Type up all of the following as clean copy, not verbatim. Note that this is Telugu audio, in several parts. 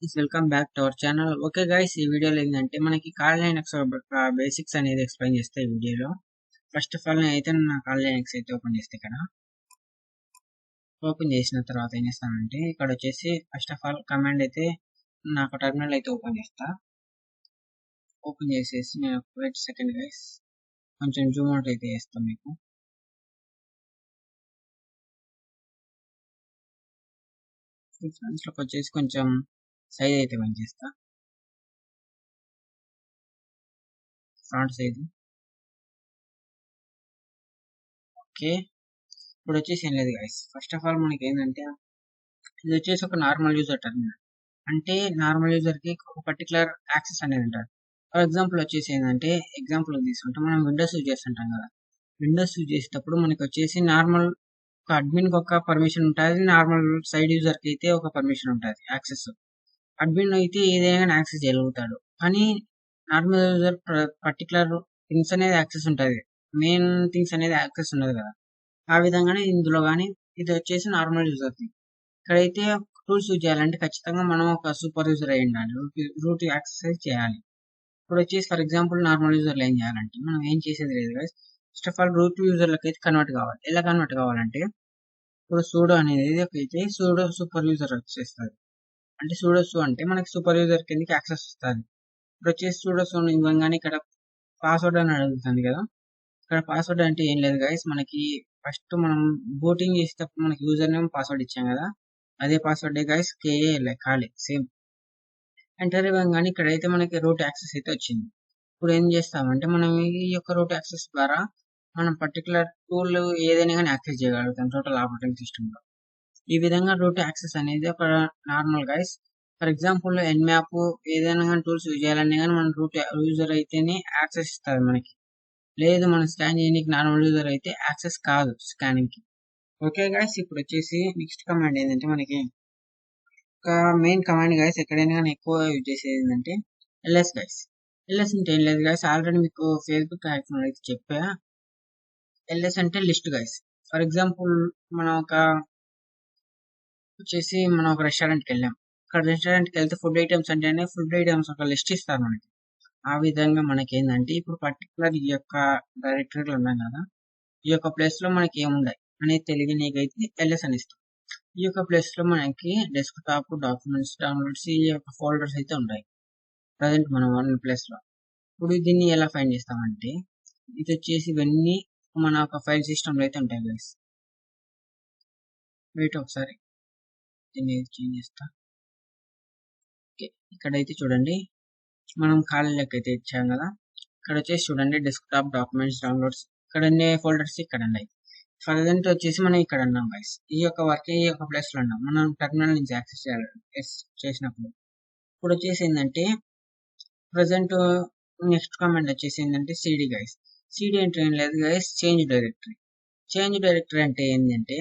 Guys, welcome back to our channel. Okay guys, ఈ వీడియోలో ఏంటంటే మనకి కాల్ లైనక్స్ బేసిక్స్ అనేది ఎక్స్ప్లెయిన్ చేస్తే ఈ వీడియోలో ఫస్ట్ ఆఫ్ ఆల్ నేనైతే నా కాల్ లైనక్స్ అయితే ఓపెన్ చేస్తే ఇక్కడ ఓపెన్ చేసిన తర్వాత ఏం చేస్తానంటే ఇక్కడ వచ్చేసి ఫస్ట్ ఆఫ్ ఆల్ కమాండ్ అయితే నాకు టెర్మినల్ అయితే ఓపెన్ చేస్తా. ఓపెన్ చేసేసి నేను వెయిట్ సెకండ్ గైస్ కొంచెం జూమ్ అవుట్ అయితే చేస్తాను మీకు. ఫ్రంట్లోకి వచ్చేసి కొంచెం సైజ్ అయితే పెంచేస్తా, ఫ్రంట్ సైజ్. ఓకే, ఇప్పుడు వచ్చేసి ఏం లేదు గైస్, ఫస్ట్ ఆఫ్ ఆల్ మనకి ఏంటంటే ఇది వచ్చేసి ఒక నార్మల్ యూజర్ టర్మినల్. అంటే నార్మల్ యూజర్ కి ఒక పర్టికులర్ యాక్సెస్ అనేది ఉంటుంది. ఫర్ ఎగ్జాంపుల్ వచ్చేసి ఏంటంటే ఎగ్జాంపుల్ తీసుకుంటే మనం విండోస్ యూజ్ చేస్తుంటాం కదా. విండోస్ యూజ్ చేసేటప్పుడు మనకి వచ్చేసి నార్మల్ ఒక అడ్మిన్ కి ఒక పర్మిషన్ ఉంటుంది, నార్మల్ సైడ్ యూజర్ కి అయితే ఒక పర్మిషన్ ఉంటుంది యాక్సెస్. అడ్మిన్ అయితే ఏదైనా యాక్సెస్ చేయగలుగుతాడు, కానీ నార్మల్ యూజర్ పర్టికులర్ థింగ్స్ అనేది యాక్సెస్ ఉంటుంది, మెయిన్ థింగ్స్ అనేది యాక్సెస్ ఉండదు కదా. ఆ విధంగానే ఇందులో కానీ ఇది వచ్చేసి నార్మల్ యూజర్ థింగ్. ఇక్కడైతే టూల్స్ యూజ్ చేయాలంటే ఖచ్చితంగా మనం ఒక సూపర్ యూజర్ అయి ఉండాలి, రూట్ యాక్సెస్ చేయాలి. ఇప్పుడు వచ్చేసి ఫర్ ఎగ్జాంపుల్ నార్మల్ యూజర్లు ఏం చేయాలంటే మనం ఏం చేసేది లేదు guys. First of all root యూజర్లకి అయితే కన్వర్ట్ కావాలి. ఎలా కన్వర్ట్ కావాలంటే ఇప్పుడు సూడో అనేది అయితే సూడో సూపర్ యూజర్ వచ్చేస్తుంది. అంటే సూడో సూ అంటే మనకి సూపర్ యూజర్ కిందకి యాక్సెస్ వస్తుంది. ఇప్పుడు వచ్చేసి సూడో సూ ఇవ్వగానే ఇక్కడ పాస్వర్డ్ అని అడుగుతుంది కదా. ఇక్కడ పాస్వర్డ్ అంటే ఏం లేదు గైస్, మనకి ఫస్ట్ మనం బూటింగ్ చేసేటప్పుడు మనకి యూజర్ నేమ్ పాస్వర్డ్ ఇచ్చాం కదా, అదే పాస్వర్డ్ గైస్, కేఏ ఖాళీ సేమ్. ఎంటర్ ఇవ్వగానే ఇక్కడైతే మనకి రూట్ యాక్సెస్ అయితే వచ్చింది. ఇప్పుడు ఏం చేస్తామంటే మనం ఈ యొక్క రూట్ యాక్సెస్ ద్వారా మనం పర్టికులర్ టూల్ ఏదైనా కానీ యాక్సెస్ చేయగలుగుతాం టోటల్ ఆపరేటింగ్ సిస్టమ్ లో. ఈ విధంగా రూట్ యాక్సెస్ అనేది ఒక normal guys. For example Nmap ఏదైనా కానీ టూల్స్ యూజ్ చేయాలన్నా కానీ మన రూట్ యూజర్ అయితేనే యాక్సెస్ ఇస్తుంది మనకి. లేదు మనం స్కాన్ చేయడానికి నార్మల్ యూజర్ అయితే యాక్సెస్ కాదు స్కానింగ్ కి. ఓకే గైస్, ఇప్పుడు వచ్చేసి నెక్స్ట్ కమాండ్ ఏంటంటే మనకి ఒక మెయిన్ కమాండ్ గైస్, ఎక్కడైనా కానీ ఎక్కువ యూజ్ చేసేది ఏంటంటే ఎల్ఎస్ గైస్. ఎల్ఎస్ అంటే ఏం లేదు గైస్, ఆల్రెడీ మీకు ఫేస్బుక్ యాక్షన్ అయితే చెప్పా. ఎల్ఎస్ అంటే లిస్ట్ గైస్. ఫర్ ఎగ్జాంపుల్ మనం ఒక రెస్టారెంట్కి వెళ్ళాం. అక్కడ రెస్టారెంట్కి వెళ్తే ఫుడ్ ఐటమ్స్ అంటేనే ఫుడ్ ఐటమ్స్ ఒక లిస్ట్ ఇస్తారు మనకి. ఆ విధంగా మనకి ఏంటంటే ఇప్పుడు పర్టికులర్ ఈ యొక్క డైరెక్టరీలో ఉన్నాం కదా, ఈ యొక్క ప్లేస్ లో మనకి ఏముంటాయి అనేది తెలియనీకైతే ఎల్ఎస్ అని ఇస్తాం. ఈ యొక్క ప్లేస్ లో మనకి డెస్క్ టాప్, డాక్యుమెంట్స్, డౌన్లోడ్స్, ఈ యొక్క ఫోల్డర్స్ అయితే ఉంటాయి ప్రజెంట్ మనం వన్ ప్లేస్ లో. ఇప్పుడు దీన్ని ఎలా ఫైండ్ చేస్తామంటే ఇది వచ్చేసి ఇవన్నీ మన ఒక ఫైల్ సిస్టమ్ లో అయితే ఉంటాయి గైస్. వెయిట్ ఒకసారి దీన్ని చేంజ్ చేస్తా. ఓకే, ఇక్కడైతే చూడండి మనం ఖాళీ లెక్క అయితే ఇచ్చాం కదా. ఇక్కడ వచ్చేసి చూడండి డెస్క్ టాప్, డాక్యుమెంట్స్, డౌన్లోడ్స్, ఇక్కడ అన్ని ఫోల్డర్స్ ఇక్కడ ఉన్నాయి. ప్రజెంట్ వచ్చేసి మనం ఇక్కడ ఉన్నాం గైస్. ఈ యొక్క వర్క్ ఈ యొక్క ప్లేస్ లో ఉన్నాం, మనం టెర్మినల్ నుంచి యాక్సెస్ చేసినప్పుడు. ఇప్పుడు వచ్చేసి ఏంటంటే ప్రజెంట్ నెక్స్ట్ కమాండ్ వచ్చేసి ఏంటంటే సిడి గైస్. సిడి అంటే ఏం లేదు guys, change directory. Change directory అంటే ఏంటంటే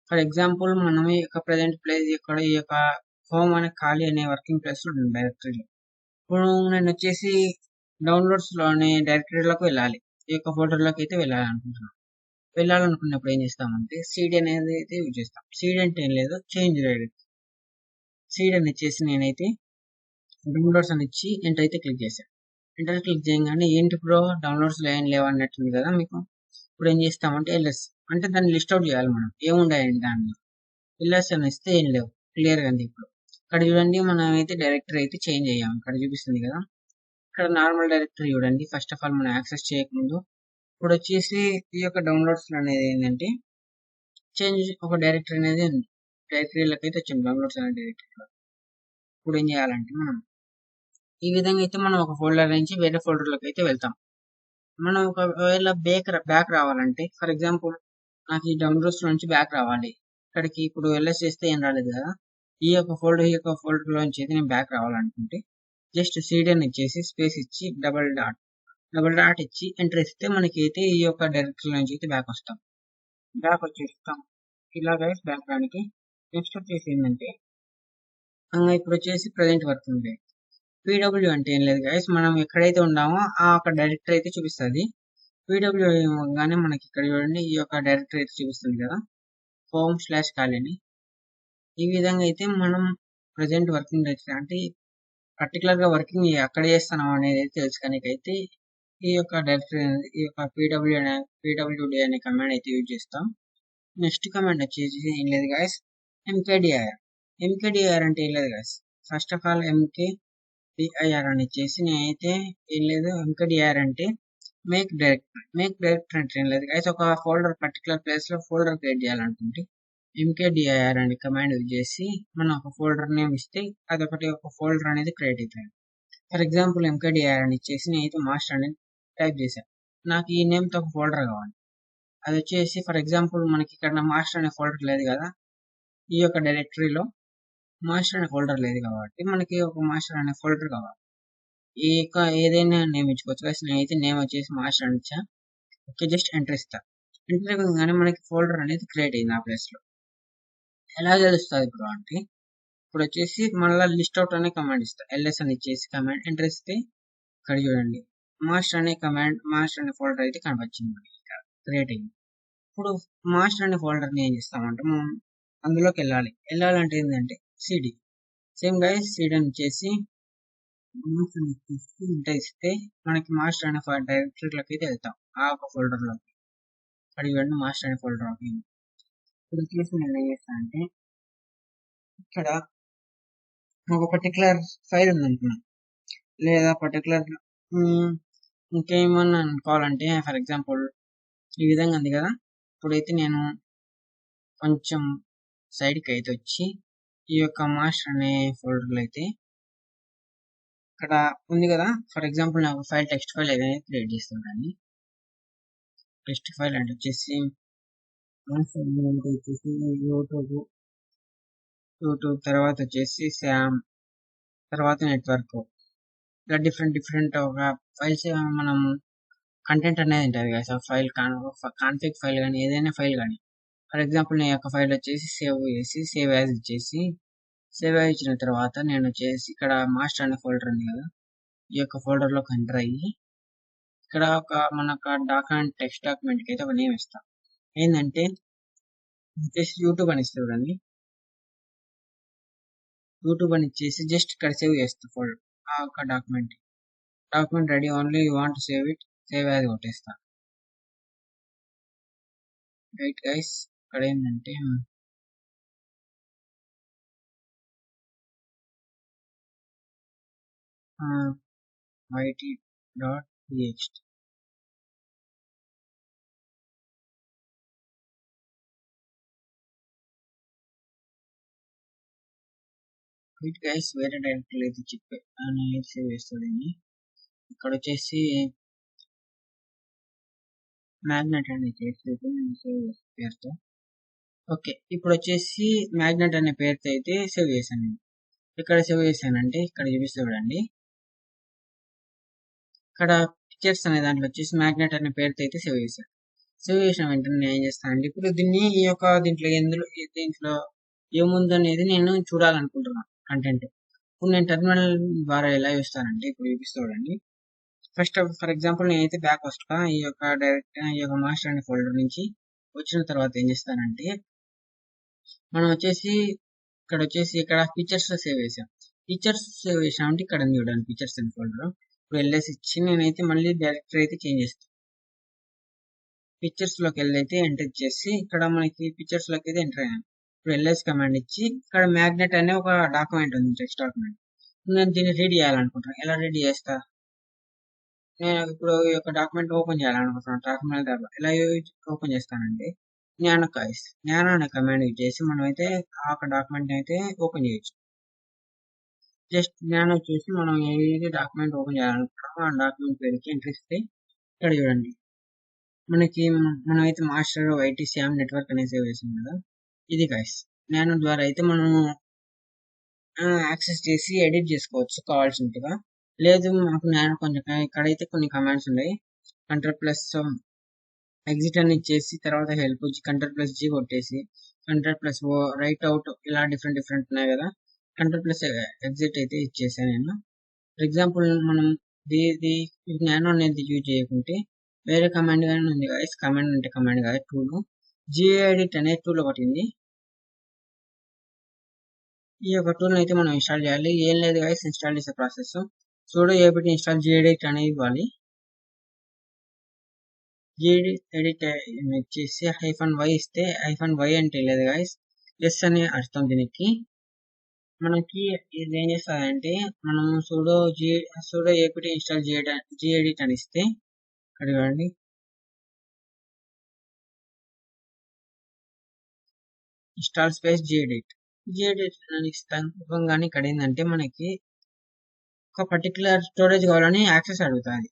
ఫర్ ఎగ్జాంపుల్ మనం ఈ యొక్క ప్రజెంట్ ప్లేస్ ఇక్కడ ఈ యొక్క హోమ్ అనే ఖాళీ అనే వర్కింగ్ ప్లేస్ లో ఉంది డైరెక్టరీలో. ఇప్పుడు నేను వచ్చేసి డౌన్లోడ్స్ లోని డైరెక్టరీలోకి వెళ్ళాలి, ఈ యొక్క ఫోల్డర్లోకి అయితే వెళ్ళాలనుకుంటున్నాను. వెళ్ళాలనుకున్నప్పుడు ఏం చేస్తామంటే సీడీ అనేది అయితే యూజ్ చేస్తాం. సీడీ అంటే ఏం లేదు, చేంజ్ డైరెక్టరీ. సీడీ అని ఇచ్చేసి నేనైతే డౌన్లోడ్స్ అని ఇచ్చి ఎంటర్ అయితే క్లిక్ చేశాను. ఎంటర్ క్లిక్ చేయగానే ఏంటి బ్రో డౌన్లోడ్స్ ఏం లేవు అన్నట్టుంది కదా మీకు. ఇప్పుడు ఏం చేస్తామంటే ఎల్ఎస్ అంటే దాన్ని లిస్ట్ అవుట్ చేయాలి మనం ఏముండాయండి దాంట్లో. ఎల్ఎస్ అని ఇస్తే ఏం లేవు, క్లియర్ గా. ఇప్పుడు ఇక్కడ చూడండి మనం అయితే డైరెక్టరీ అయితే చేంజ్ అయ్యాం, ఇక్కడ చూపిస్తుంది కదా. ఇక్కడ నార్మల్ డైరెక్టరీ చూడండి, ఫస్ట్ ఆఫ్ ఆల్ మనం యాక్సెస్ చేయకముందు. ఇప్పుడు వచ్చేసి ఈ యొక్క డౌన్లోడ్స్ అనేది ఏంటంటే చేంజ్ ఒక డైరెక్టరీ అనేది ఉంది, డైరెక్టరీలోకి అయితే వచ్చింది డౌన్లోడ్స్ అనే డైరెక్టరీలో. ఇప్పుడు ఏం చేయాలంటే మనం ఈ విధంగా అయితే మనం ఒక ఫోల్డర్ నుంచి వేరే ఫోల్డర్లోకి అయితే వెళ్తాం. మనం ఒకవేళ బ్యాక్ రావాలంటే ఫర్ ఎగ్జాంపుల్ నాకు ఈ డౌన్లోడ్స్ నుంచి బ్యాక్ రావాలి, ఇక్కడికి ఇప్పుడు ఎల్ఎస్ చేస్తే ఏం రాలేదు కదా. ఈ యొక్క ఫోల్డర్ లోంచి అయితే నేను బ్యాక్ రావాలనుకుంటే జస్ట్ సీడీ అని ఇచ్చేసి స్పేస్ ఇచ్చి డబల్ డాట్ ఇచ్చి ఎంటర్ ఇస్తే మనకి అయితే ఈ యొక్క డైరెక్టరీ నుంచి అయితే బ్యాక్ వస్తాం. బ్యాక్ వచ్చేస్తాం ఇలా గైస్. బ్యాక్ రానికి నెక్స్ట్ వచ్చేసి ఏంటంటే ఇప్పుడు వచ్చేసి ప్రజెంట్ వర్క్ ఉంది. పీడబ్ల్యూ అంటే ఏం లేదు గైస్, మనం ఎక్కడైతే ఉన్నామో ఆ ఒక డైరెక్టరీ అయితే చూపిస్తుంది. పీడబ్ల్యూ ఇవ్వగానే మనకి ఇక్కడ చూడండి ఈ యొక్క డైరెక్టరీ అయితే చూపిస్తుంది కదా, హోమ్/ఖాళీ. ఈ విధంగా అయితే మనం ప్రజెంట్ వర్కింగ్ డైరెక్టరీ అంటే పర్టికులర్ గా వర్కింగ్ ఎక్కడ చేస్తున్నాం అనేది తెలుసుకోనికైతే ఈ యొక్క డైరెక్టరీ ఈ యొక్క pwd అనే కమాండ్ అయితే యూజ్ చేస్తాం. నెక్స్ట్ కమాండ్ వచ్చేసి ఏం లేదు గాయస్, ఎంకేడిఆర్ అంటే ఏం లేదు గాయస్. ఫస్ట్ ఆఫ్ ఆల్ ఎంకేడిఆర్ అని ఇచ్చేసి నేనైతే ఏం లేదు, ఎంకేడిఆర్ అంటే మేక్ డైరెక్టరీ అంటే ఏం లేదు గాయస్, ఒక ఫోల్డర్ పర్టికులర్ ప్లేస్ లో ఫోల్డర్ క్రియేట్ చేయాలనుకుంటే ఎంకేడిఐఆర్ అనే కమాండ్ యూజ్ చేసి మనం ఒక ఫోల్డర్ నేమ్ ఇస్తే అదొకటి ఒక ఫోల్డర్ అనేది క్రియేట్ అవుతుంది. ఫర్ ఎగ్జాంపుల్ ఎంకేడిఐఆర్ అని ఇచ్చేసి నేనైతే మాస్టర్ అనేది టైప్ చేశాను. నాకు ఈ నేమ్ తో ఒక ఫోల్డర్ కావాలి. అది వచ్చేసి ఫర్ ఎగ్జాంపుల్ మనకి ఇక్కడ మాస్టర్ అనే ఫోల్డర్ లేదు కదా, ఈ యొక్క డైరెక్టరీలో మాస్టర్ అనే ఫోల్డర్ లేదు కాబట్టి మనకి ఒక మాస్టర్ అనే ఫోల్డర్ కావాలి. ఈ యొక్క ఏదైనా నేమ్ ఇచ్చుకోవచ్చు కదా. నేనైతే నేమ్ వచ్చేసి మాస్టర్ అని ఇచ్చా. ఓకే, జస్ట్ ఎంటర్ ఇస్తా. ఎంటర్ ఇవ్వగానే మనకి ఫోల్డర్ అనేది క్రియేట్ అయింది ఆ ప్లేస్ లో. ఎలా తెలుస్తుంది ఇప్పుడు అంటే, ఇప్పుడు వచ్చేసి మళ్ళీ లిస్ట్ అవుట్ అనే కమాండ్ ఇస్తా. ఎల్ఎస్ అని ఇచ్చేసి కమాండ్ ఎంటర్ ఇస్తే ఇక్కడ చూడండి మాస్టర్ అనే ఫోల్డర్ అయితే కనిపించింది మనకి ఇక్కడ క్రియేట్ అయింది. ఇప్పుడు మాస్టర్ అనే ఫోల్డర్ ని ఏం చేస్తామంటే మనం అందులోకి వెళ్ళాలంటే ఏంటంటే సిడి సేమ్ గైస్, సిడి అని ఇచ్చేసి ఎంటర్ ఇస్తే మనకి మాస్టర్ అనే డైరెక్టరీలోకి అయితే వెళ్తాం. ఆ ఒక ఫోల్డర్ లోకి అడిగి మాస్టర్ అనే ఫోల్డర్ లోకి. ఇప్పుడు వచ్చేసి నేను ఏం చేస్తానంటే ఇక్కడ ఒక పర్టికులర్ ఫైల్ ఉంది అనుకున్నాను, లేదా పర్టికులర్ ఇంకేమన్నా అనుకోవాలంటే ఫర్ ఎగ్జాంపుల్ ఈ విధంగా ఉంది కదా. ఇప్పుడైతే నేను కొంచెం సైడ్కి అయితే వచ్చి ఈ యొక్క మాస్టర్ అనే ఫోల్డర్లో అయితే ఇక్కడ ఉంది కదా. ఫర్ ఎగ్జాంపుల్ నాకు ఫైల్ టెక్స్ట్ ఫైల్ ఏదైనా క్రియేట్ చేస్తుంటాను. టెక్స్ట్ ఫైల్ అంటే వచ్చేసి యూట్యూబ్ తర్వాత వచ్చేసి శామ్ తర్వాత నెట్వర్క్, ఇలా డిఫరెంట్ ఒక ఫైల్స్ మనం కంటెంట్ అనేది ఉంటుంది కదా. ఫైల్ కాన్ఫిగ్ ఫైల్ కానీ ఏదైనా ఫైల్ కానీ ఫర్ ఎగ్జాంపుల్ నేను యొక్క ఫైల్ వచ్చేసి సేవ్ యాజ్ ఇచ్చేసి సేవ్ యాజ్ ఇచ్చిన తర్వాత నేను వచ్చేసి ఇక్కడ మాస్టర్ అనే ఫోల్డర్ ఉంది కదా, ఈ యొక్క ఫోల్డర్ లోకి ఎంటర్ అయ్యి ఇక్కడ మనకు డాక్యుమెంట్ టెక్స్ట్ డాక్యుమెంట్ కి అయితే ఒక నేమ్ ఇస్తాం. ఏంటంటే వచ్చేసి యూట్యూబ్ అని ఇస్తే చూడండి, యూట్యూబ్ అని ఇచ్చేసి జస్ట్ ఇక్కడ సేవ్ చేస్తా ఫోల్డర్ ఆ ఒక document ready, only you want save it, save as కొట్టేస్తా. రైట్ గైస్, ఇక్కడ ఏంటంటే yt.txt రైట్ గైస్, వేరే డైరెక్టరీ అయితే చెప్పి సేవ్ చేస్తాడండి. ఇక్కడ వచ్చేసి మ్యాగ్నెట్ అనే చేసి నేను సేవ్ చేస్తాను పేరుతో. ఓకే, ఇప్పుడు వచ్చేసి మ్యాగ్నెట్ అనే పేరుతో అయితే సేవ్ చేశాను. ఇక్కడ సేవ్ చేశానంటే ఇక్కడ చూపిస్తే చూడండి, ఇక్కడ పిక్చర్స్ అనే దాంట్లో వచ్చేసి మ్యాగ్నెట్ అనే పేరుతో అయితే సేవ్ చేశాను. సేవ్ చేసిన వెంటనే నేను ఏం చేస్తానంటే ఇప్పుడు దీన్ని ఈ యొక్క దీంట్లో ఏముంది అనేది నేను చూడాలనుకుంటున్నాను కంటెంట్. ఇప్పుడు నేను టెర్మినల్ ద్వారా ఎలా చూస్తానంటే ఇప్పుడు చూపిస్తే చూడండి. ఫర్ ఎగ్జాంపుల్ నేనైతే బ్యాక్ వస్తా ఈ యొక్క మాస్టర్ అనే ఫోల్డర్ నుంచి వచ్చిన తర్వాత ఏం చేస్తానంటే మనం వచ్చేసి ఇక్కడ పిక్చర్స్ లో సేవ్ చేసాం. పిక్చర్స్ సేవ్ చేసామంటే ఇక్కడ చూడండి పిక్చర్స్ అనే ఫోల్డర్. ఇప్పుడు ఎల్ఎస్ ఇచ్చి నేనైతే మళ్ళీ డైరెక్టరీ అయితే చేంజ్ చేస్తాను. పిక్చర్స్ లోకి వెళ్ళైతే ఎంటర్ చేసి ఇక్కడ మనకి పిక్చర్స్ లోకి అయితే ఎంటర్ అయ్యాను. ఇప్పుడు ఎల్ఎస్ కమాండ్ ఇచ్చి ఇక్కడ మ్యాగ్నెట్ అనే ఒక డాక్యుమెంట్ ఉంది, టెక్స్ట్ డాక్యుమెంట్. నేను దీన్ని రీడ్ చేయాలనుకుంటున్నాను. ఎలా రీడ్ చేస్తా, నేను ఇప్పుడు ఈ యొక్క డాక్యుమెంట్ ఓపెన్ చేయాలనుకుంటున్నాను. డాక్యుమెంట్ ఎలా ఓపెన్ చేస్తానంటే జ్ఞాన అనే కమాండ్ యూజ్ చేసి మనం అయితే ఆ ఒక డాక్యుమెంట్ అయితే ఓపెన్ చేయొచ్చు. జస్ట్ జ్ఞానం వచ్చేసి మనం ఏది డాక్యుమెంట్ ఓపెన్ చేయాలనుకుంటున్నామో ఆ డాక్యుమెంట్ పేరుకి ఎంటర్ ఇస్తే ఇక్కడ చూడండి మనకి మనమైతే మాస్టర్ వైటీ శామ్ నెట్వర్క్ అనేది సేవ్ చేసాం కదా. ఇది గైస్ జ్ఞానం ద్వారా అయితే మనం యాక్సెస్ చేసి ఎడిట్ చేసుకోవచ్చు కావాల్సినట్టుగా. లేదు మాకు జ్ఞానం కొంచెం ఇక్కడైతే కొన్ని కమాండ్స్ ఉన్నాయి. కంట్రోల్+ ఎగ్జిట్ అని ఇచ్చేసి తర్వాత హెల్ప్ వచ్చి కంట్రోల్+G కొట్టేసి కంట్రోల్+O రైట్ అవుట్, ఇలా డిఫరెంట్ ఉన్నాయి కదా. కంట్రోల్+ ఎగ్జిట్ అయితే ఇచ్చేసాను నేను. ఫర్ ఎగ్జాంపుల్ మనం జ్ఞానం అనేది యూజ్ చేయకుంటే వేరే కమాండ్ కానీ ఉంది గైస్. కమాండ్ అంటే కమాండ్ కాదు, టూల్. జిఎడిట్ అనే టూల్ ఒకటి ఉంది. ఈ యొక్క టూల్ అయితే మనం ఇన్స్టాల్ చేయాలి. ఏం లేదు గైస్, ఇన్స్టాల్ చేసే process sudo apt install gedit అనేది ఇవ్వాలి. gedit ఎడిట్ వచ్చేసి -y ఇస్తే -y అంటే లేదు గైస్, ఎస్ అని అర్థం దీనికి. మనకి ఇది ఏం చేస్తుందంటే మనం sudo apt ఇన్స్టాల్ gedit అని ఇస్తే ఇక్కడ చూడండి, ఇన్స్టాల్ స్పేస్ gedit అని ఇస్తాం. కానీ ఇక్కడ ఏంటంటే మనకి ఒక పర్టికులర్ స్టోరేజ్ కావాలని యాక్సెస్ అడుగుతుంది.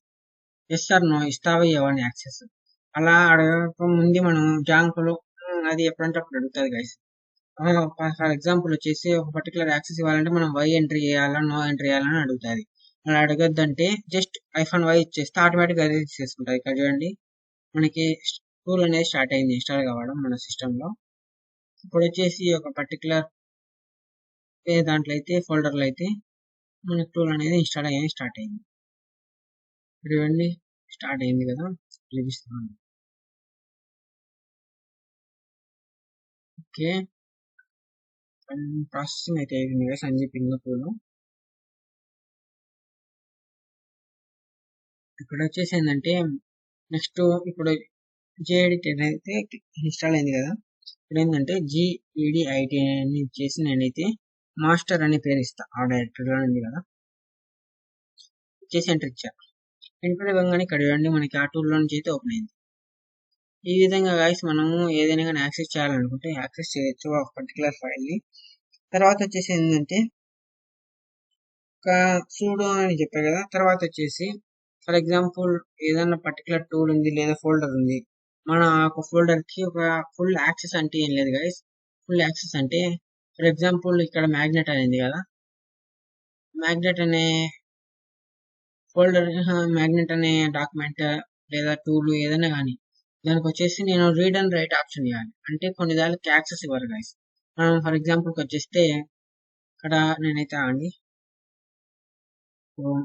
ఎస్ ఆర్ నో ఇస్తావా ఇవ్వని యాక్సెస్. అలా అడగక ముందు మనం జాంకులు అది ఎప్పుడంటే అప్పుడు అడుగుతుంది గైస్. ఫర్ ఎగ్జాంపుల్ వచ్చేసి ఒక పర్టికులర్ యాక్సెస్ ఇవ్వాలంటే మనం వై ఎంట్రీ చేయాలా నో ఎంట్రీ చేయాలని అడుగుతుంది. అలా అడగద్దంటే జస్ట్ -y ఇచ్చేస్తే ఆటోమేటిక్గా అది తీసుకుంటుంది. ఇక్కడ చూడండి మనకి టూల్ అనేది స్టార్ట్ అయింది ఇన్స్టాల్ కావడం మన సిస్టంలో. ఇప్పుడు వచ్చేసి ఒక పర్టికులర్ దాంట్లో అయితే ఫోల్డర్లో అయితే మనకి టూల్ అనేది ఇన్స్టాల్ అయ్యి స్టార్ట్ అయింది. ఇప్పుడు చూడండి స్టార్ట్ అయింది కదా, చూపిస్తున్నాను. ఓకే, ప్రాసెసింగ్ అయితే అయింది కదా సంజీపింగ్ టూల్. ఇక్కడ వచ్చేసి ఏంటంటే నెక్స్ట్ ఇప్పుడు gedit అయితే ఇన్స్టాల్ అయింది కదా. ఇప్పుడు ఏంటంటే gedit అని ఇచ్చేసి నేనైతే మాస్టర్ అనే పేరు ఇస్తా. ఆ డైరెక్టరీలో ఉంది కదా, ఇచ్చేసి ఎంటర్ ఇచ్చా. ఎంటర్ ఇవ్వగానే ఇక్కడ చూడండి మనకి ఆ టూల్లో నుంచి అయితే ఓపెన్ అయింది. ఈ విధంగా గాయస్ మనము ఏదైనా కానీ యాక్సెస్ చేయాలనుకుంటే యాక్సెస్ చేయొచ్చు ఒక పర్టికులర్ ఫైల్ని. తర్వాత వచ్చేసి ఏంటంటే ఒక sudo అని చెప్పారు కదా, తర్వాత వచ్చేసి ఫర్ ఎగ్జాంపుల్ ఏదైనా పర్టికులర్ టూల్ ఉంది లేదా ఫోల్డర్ ఉంది, మన ఒక ఫోల్డర్కి ఒక ఫుల్ యాక్సెస్ అంటే ఏం లేదు గైస్. ఫుల్ యాక్సెస్ అంటే ఫర్ ఎగ్జాంపుల్ ఇక్కడ మ్యాగ్నెట్ అనేది కదా, మ్యాగ్నెట్ అనే ఫోల్డర్, మ్యాగ్నెట్ అనే డాక్యుమెంట్ లేదా టూల్ ఏదైనా కానీ దానికి వచ్చేసి నేను రీడ్ అండ్ రైట్ ఆప్షన్ ఇవ్వాలి. అంటే కొన్ని దానికి యాక్సెస్ ఇవ్వరు గైస్. మనం ఫర్ ఎగ్జాంపుల్కి వచ్చేస్తే ఇక్కడ నేనైతే అండి క్రోమ్,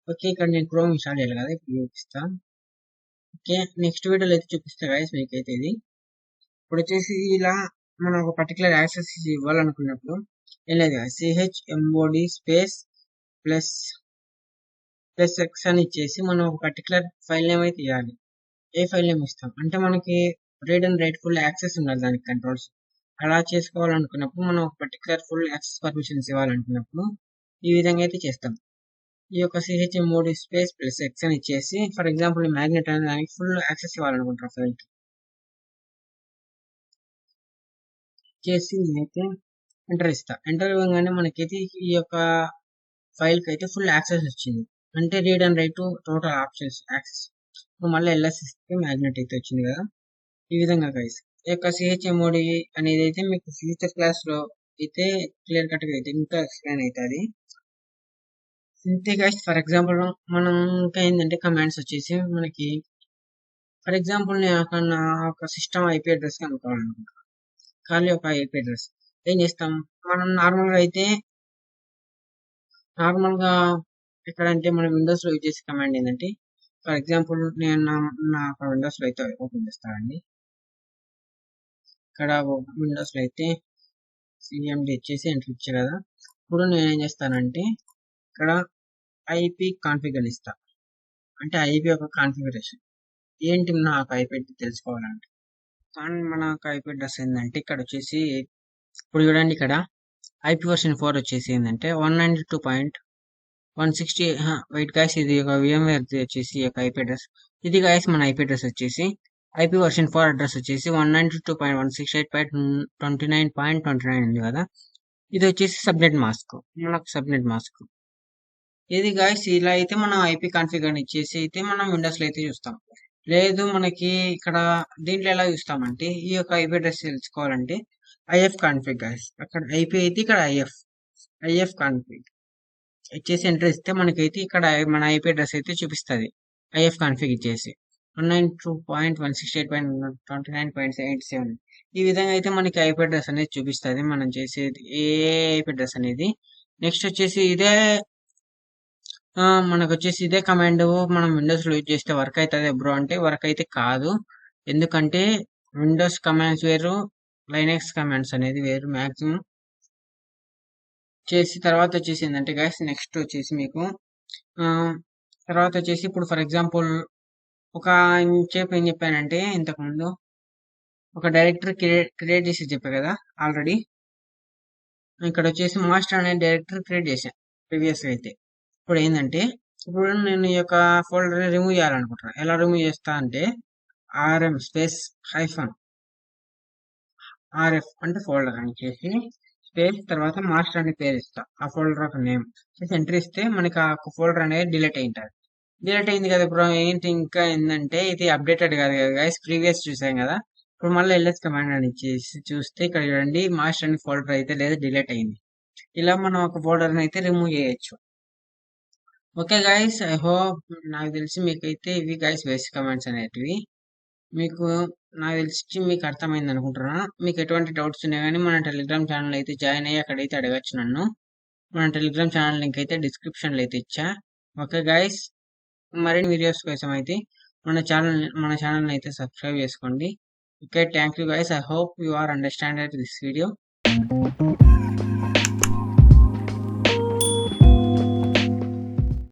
ఓకే ఇక్కడ నేను క్రోమ్ ఇన్స్టాల్ చేయాలి కదా, ఇప్పుడు చూపిస్తా. ఓకే, నెక్స్ట్ వీడియోలో అయితే చూపిస్తా గైస్ మీకైతే ఇది. ఇప్పుడు వచ్చేసి ఇలా మనం ఒక పర్టికులర్ యాక్సెస్ ఇవ్వాలనుకున్నప్పుడు ఏం లేదు కదా, chmod స్పేస్ ప్లస్ ఎక్స్ అని ఇచ్చేసి మనం ఒక పర్టికులర్ ఫైల్ నేమ్ అయితే ఇవ్వాలి. ఏ ఫైల్ నేమ్ ఇస్తాం అంటే మనకి read and right full access ఉండాలి దానికి కంట్రోల్స్. అలా చేసుకోవాలనుకున్నప్పుడు మనం ఒక పర్టికులర్ ఫుల్ యాక్సెస్ పర్మిషన్స్ ఇవ్వాలనుకున్నప్పుడు ఈ విధంగా అయితే చేస్తాం. ఈ యొక్క chmod స్పేస్ ప్లస్ ఎక్స్ అని ఇచ్చేసి ఫర్ ఎగ్జాంపుల్ మ్యాగ్నెట్ అనే దానికి ఫుల్ యాక్సెస్ ఇవ్వాలనుకుంటారు ఫైల్కి చేసి నేనైతే ఎంటర్ ఇస్తా. ఎంటర్ ఇవ్వగానే మనకైతే ఈ యొక్క ఫైల్కి అయితే ఫుల్ యాక్సెస్ వచ్చింది. అంటే read and right total options access. మళ్ళీ ఎల్ఎస్ ఇస్తే మ్యాగ్నెట్ అయితే వచ్చింది కదా. ఈ విధంగా గైస్ ఈ యొక్క chmod అనేది అయితే మీకు ఫ్యూచర్ క్లాస్లో అయితే క్లియర్ కట్గా అయితే ఇంకా ఎక్స్ప్లెయిన్ అవుతుంది. ఇంతే గైస్. ఫర్ ఎగ్జాంపుల్ మనం ఇంకా ఏంటంటే కమాండ్స్ వచ్చేసి మనకి ఫర్ ఎగ్జాంపుల్ నేను నా ఒక సిస్టమ్ ఐపీ అడ్రస్ కనుక్కోవాలనుకుంటున్నాను. ఖాళీ ఒక ఐపీ అడ్రస్ ఏం చేస్తాం మనం నార్మల్గా ఎక్కడంటే మనం విండోస్లో యూజ్ చేసే కమాండ్ ఏంటంటే ఫర్ ఎగ్జాంపుల్ నేను నా విండోస్లో అయితే ఓపెన్ చేస్తానండి. ఇక్కడ విండోస్లో అయితే cmd వచ్చేసి ఎంటర్ ఇచ్చా కదా. ఇప్పుడు నేను ఏం చేస్తానంటే ఇక్కడ ఐపీ కాన్ఫిగర్ ఇస్తా. అంటే ఐపీ యొక్క కాన్ఫిగరేషన్ ఏంటి నాకు ఐపీ తెలుసుకోవాలంటే మన ఐపీ అడ్రస్ ఏంటంటే ఇక్కడ వచ్చేసి ఇప్పుడు చూడండి ఇక్కడ ఐపీ వర్షన్ 4 వచ్చేసి ఏంటంటే 192.160. వెయిట్ గాయస్, ఇది ఒక VMware వచ్చేసి ఒక ఐపీ అడ్రస్. ఇది గాయస్ మన ఐపీ అడ్రస్ వచ్చేసి ఐపీ వర్షన్ 4 అడ్రస్ వచ్చేసి 192.168.29.29 ఉంది కదా. ఇది వచ్చేసి సబ్నెట్ మాస్క్, మనకు సబ్నెట్ మాస్క్ ఇది గాయస్. ఇలా అయితే మనం ఐపీ కాన్ఫిగర్ ఇచ్చేసి అయితే మనం విండోస్లో అయితే చూస్తాం. లేదు మనకి ఇక్కడ దీంట్లో ఎలా చూస్తామంటే ఈ యొక్క ఐపీ అడ్రస్ తెలుసుకోవాలంటే ఐఎఫ్ కాన్ఫిగ్ గాయస్. అక్కడ ఐపీ అయితే ఇక్కడ ఐఎఫ్ కాన్ఫిగ్ ఇచ్చేసి ఎంటర్ ఇస్తే మనకైతే ఇక్కడ మన ఐపీ అడ్రస్ అయితే చూపిస్తుంది. ఐఎఫ్ కాన్ఫిగ్ ఇచ్చేసి 192.168.29.77 ఈ విధంగా అయితే మనకి ఐపీ అడ్రస్ అనేది చూపిస్తుంది మనం చేసేది ఏ ఐపీ అడ్రస్ అనేది. నెక్స్ట్ వచ్చేసి మనకు వచ్చేసి ఇదే కమాండ్ మనం విండోస్లో యూజ్ చేస్తే వర్క్ అవుతుంది బ్రో అంటే వర్క్ అయితే కాదు. ఎందుకంటే విండోస్ కమాండ్స్ వేరు, లైనక్స్ కమాండ్స్ అనేది వేరు. మ్యాక్సిమం చేసి తర్వాత వచ్చేసి ఏంటంటే గైస్ నెక్స్ట్ వచ్చేసి మీకు తర్వాత వచ్చేసి ఇప్పుడు ఫర్ ఎగ్జాంపుల్ ఒక చెప్పు ఏం చెప్పానంటే ఇంతకుముందు ఒక డైరెక్టర్ క్రియేట్ చేసి చెప్పా కదా ఆల్రెడీ. ఇక్కడ వచ్చేసి మాస్టర్ అనే డైరెక్టర్ క్రియేట్ చేశాను ప్రీవియస్గా అయితే. ఇప్పుడు ఏంటంటే ఇప్పుడు నేను ఈ యొక్క ఫోల్డర్ని రిమూవ్ చేయాలనుకుంటున్నాను. ఎలా రిమూవ్ చేస్తా అంటే ఆర్ఎం స్పేస్ హైఫన్ ఆర్ఎఫ్ అంటే ఫోల్డర్ అని చేసి స్పేస్ తర్వాత మాస్టర్ అనే పేరు ఇస్తా. ఆ ఫోల్డర్ ఒక నేమ్ చేసి ఎంటర్ ఇస్తే మనకి ఆ ఫోల్డర్ అనేది డిలీట్ అయి ఉంటుంది. డిలీట్ అయింది కదా ఇప్పుడు ఏంటి ఇంకా ఏంటంటే ఇది అప్డేటెడ్ కాదు కదా గైస్, ప్రీవియస్ చూసాం కదా. ఇప్పుడు మళ్ళీ ఎల్ఎస్ కమాండ్ అని చేసి చూస్తే ఇక్కడ చూడండి మాస్టర్ అనే ఫోల్డర్ అయితే లేదు, డిలీట్ అయింది. ఇలా మనం ఒక ఫోల్డర్ అయితే రిమూవ్ చేయొచ్చు. ఓకే గైస్, ఐ హోప్ నాకు తెలిసి మీకైతే ఇవి గైస్ బేసిక్ కమాండ్స్ అనేటివి మీకు నాకు తెలిసి మీకు అర్థమైంది అనుకుంటున్నా. మీకు ఎటువంటి డౌట్స్ ఉన్నాయి కానీ మన టెలిగ్రామ్ ఛానల్ అయితే జాయిన్ అయ్యి అక్కడైతే అడగచ్చు నన్ను. మన టెలిగ్రామ్ ఛానల్ లింక్ అయితే డిస్క్రిప్షన్లో అయితే ఇచ్చా. ఓకే గైస్, మరిన్ని వీడియోస్ కోసం అయితే మన ఛానల్ అయితే సబ్స్క్రైబ్ చేసుకోండి. Okay, thank you guys. I hope you are understanded this video.